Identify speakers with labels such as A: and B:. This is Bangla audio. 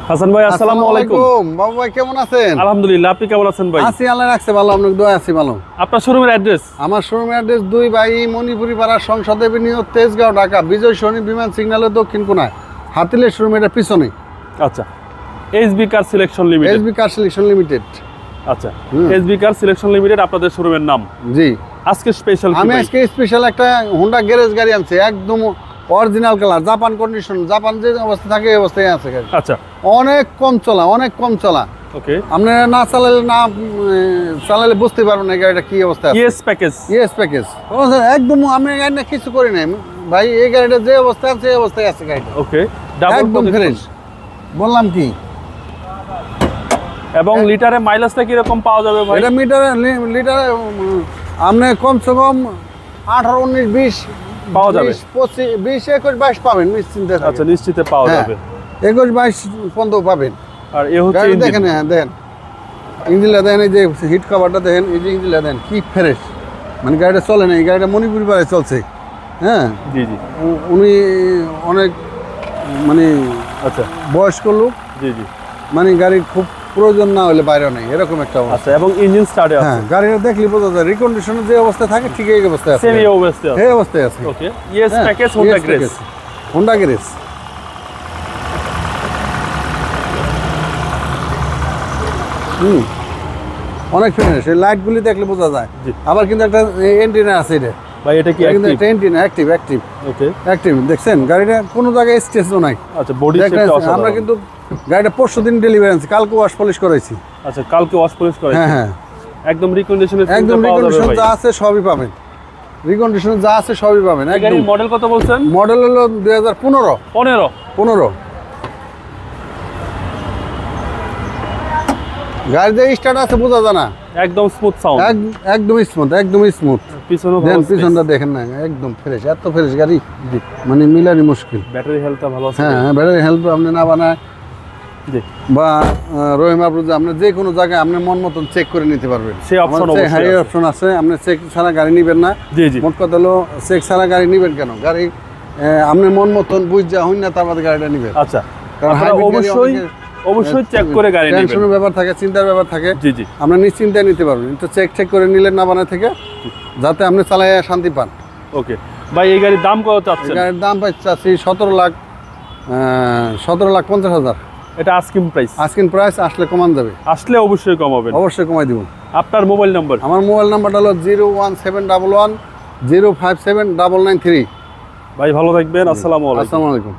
A: হাসান ভাই আসসালামু আলাইকুম।
B: বাবু ভাই কেমন আছেন?
A: আলহামদুলিল্লাহ, আপনি কেমন আছেন ভাই?
B: আছি, আল্লাহ রাখছে ভালো, আপনাকে দোয়া আছি ভালো।
A: আপনার শোরুমের অ্যাড্রেস?
B: আমার শোরুমের অ্যাড্রেস 2 বাই মণিপুরি পাড়া সংসদ এভিনিউ, তেজগাঁও, ঢাকা। বিজয় সরণি বিমান সিগন্যালের দক্ষিণ কোণায় হাতিলের শোরুম, এটা পিছনে।
A: আচ্ছা, SB car selection limited.
B: SB car selection limited.
A: আচ্ছা, এসবি কার সিলেকশন লিমিটেড আপনাদের শোরুমের নাম।
B: জি,
A: আজকে স্পেশাল
B: আমি আজকে স্পেশাল একটা হোন্ডা গ্যারেজ গাড়ি আনছি, একদম original colour, Japan condition, Japan যে অবস্থা থাকে এই অবস্থায় আছে গাড়ি।
A: আচ্ছা,
B: অনেক কম চলা, অনেক কম চলা।
A: ওকে,
B: আপনারা না চালালে বুঝতে পারবেন না গাড়িটা কি অবস্থা আছে।
A: ES package.
B: ইএস প্যাকেজ একদম, আমি গাড়িটা কিছু করি নাই ভাই, এই গাড়িটা যে অবস্থায় আছে এই অবস্থায় আছে গাড়িটা।
A: ওকে, ডাবল
B: একদম ফ্রেশ। বললাম কি,
A: এবং লিটারে মাইলেজটা কি রকম পাওয়া যাবে ভাই?
B: এটা লিটারে আপনি কমসে কম 18, 19, 20
A: পাওয়া যাবে।
B: 25, 20, 21, 22 পাবেন নিশ্চিন্তে।
A: আচ্ছা, নিশ্চিতে পাওয়া যাবে।
B: 21, 22 পর্যন্ত পাবেন।
A: আর এ হচ্ছে
B: গাড়ি দেখেন, হ্যাঁ দেখেন ইঞ্জিনটা দেখেন, এই যে হিট কভারটা দেখেন, এই যে ইঞ্জিনটা দেখেন কি ফ্রেশ, মানে গাড়িটা চলে না, এই গাড়িটা মণিপুরি পাড়ায় চলছে। হ্যাঁ,
A: জি জি,
B: উনি অনেক মানে
A: আচ্ছা
B: বয়স্ক লোক,
A: জি জি,
B: মানে গাড়ির খুব প্রয়োজন না হলে বাইরে নেই, এরকম একটা অবস্থা।
A: আচ্ছা, এবং ইঞ্জিন স্টার্টে আছে।
B: হ্যাঁ, গাড়িটা দেখলে বোঝা যায় রিকন্ডিশনে যে অবস্থা থাকে ঠিক এই অবস্থায় আছে,
A: সেম এই অবস্থায় আছে।
B: এই অবস্থায় আছে।
A: Okay, ES package Honda Grace.
B: Honda Grace. অনেক ফিনিশ, এই লাইটগুলি দেখলে বোঝা যায়। আবার কিন্তু একটা এন্টিনা আছে, এটা
A: ভাই এটা কি
B: কিন্তু
A: অ্যাক্টিভ?
B: একটা এন্টিনা অ্যাক্টিভ।
A: ওকে,
B: অ্যাক্টিভ দেখছেন, গাড়িটা কোনো জায়গায় স্টেজও নাই।
A: আচ্ছা, বডি শেপটা অসাধারণ।
B: আমরা কিন্তু গাড়িটা পরশুদিন ডেলিভারি আনছি, কালকে ওয়াশ পলিশ করাইছি।
A: আচ্ছা, কালকে ওয়াশ পলিশ করাইছি।
B: হ্যাঁ হ্যাঁ,
A: একদম রিকন্ডিশনে
B: একদম রিকন্ডিশন যা আছে সবই পাবেন, রিকন্ডিশন যা আছে সবই পাবেন। একদম।
A: মডেল কত বলছেন?
B: মডেল হলো 2015।
A: 15।
B: গাড়িতে স্টার্ট আছে বোঝা যায় না,
A: একদম স্মুথ সাউন্ড,
B: একদম স্মুথ, একদম স্মুথ। পিছনটা দেখেন না, একদম ফ্রেশ, এত ফ্রেশ গাড়ি মানে মিলানি মুশকিল।
A: ব্যাটারি হেলথটা ভালো আছে।
B: হ্যাঁ, ব্যাটারি হেল্প আপনি না বানায় বা রহিম আবরুজ, আপনি যে কোনো জায়গায় আপনি মন মতন চেক করে নিতে পারবেন।
A: সেই অপশন
B: অবশ্যই আছে, অপশন আছে। আপনি চেক ছাড়া গাড়ি নেবেন না।
A: জি জি,
B: মোট কথা হলো চেক ছাড়া গাড়ি নেবেন কেন? গাড়ি আপনি মন মতন বুঝা হইন না, তার মধ্যে গাড়িটা নেবেন।
A: আচ্ছা,
B: কারণ
A: অবশ্যই চেক করে গাড়ি নেবেন।
B: টেনশনের ব্যাপার থাকে, চিন্তার ব্যাপার থাকে।
A: জি জি,
B: আপনি নিশ্চিন্তায় নিতে পারবেন, কিন্তু চেক করে নিলেন না বানায় থেকে, যাতে আপনি চালায় শান্তি পান।
A: ওকে ভাই, এই গাড়ির দাম কত চাচ্ছেন?
B: গাড়ির দাম পাচ্ছি 17,50,000।
A: এটা আস্কিং প্রাইস।
B: আস্কিং প্রাইস, আসলে কমান যাবে।
A: আসলে অবশ্যই কমাবেন।
B: অবশ্যই কমাই দিব।
A: আপনার মোবাইল নাম্বার?
B: আমার মোবাইল নাম্বারটা হলো 01711 057 993।
A: ভাই ভালো থাকবেন। আসসালামু আলাইকুম।
B: আসসালামু আলাইকুম।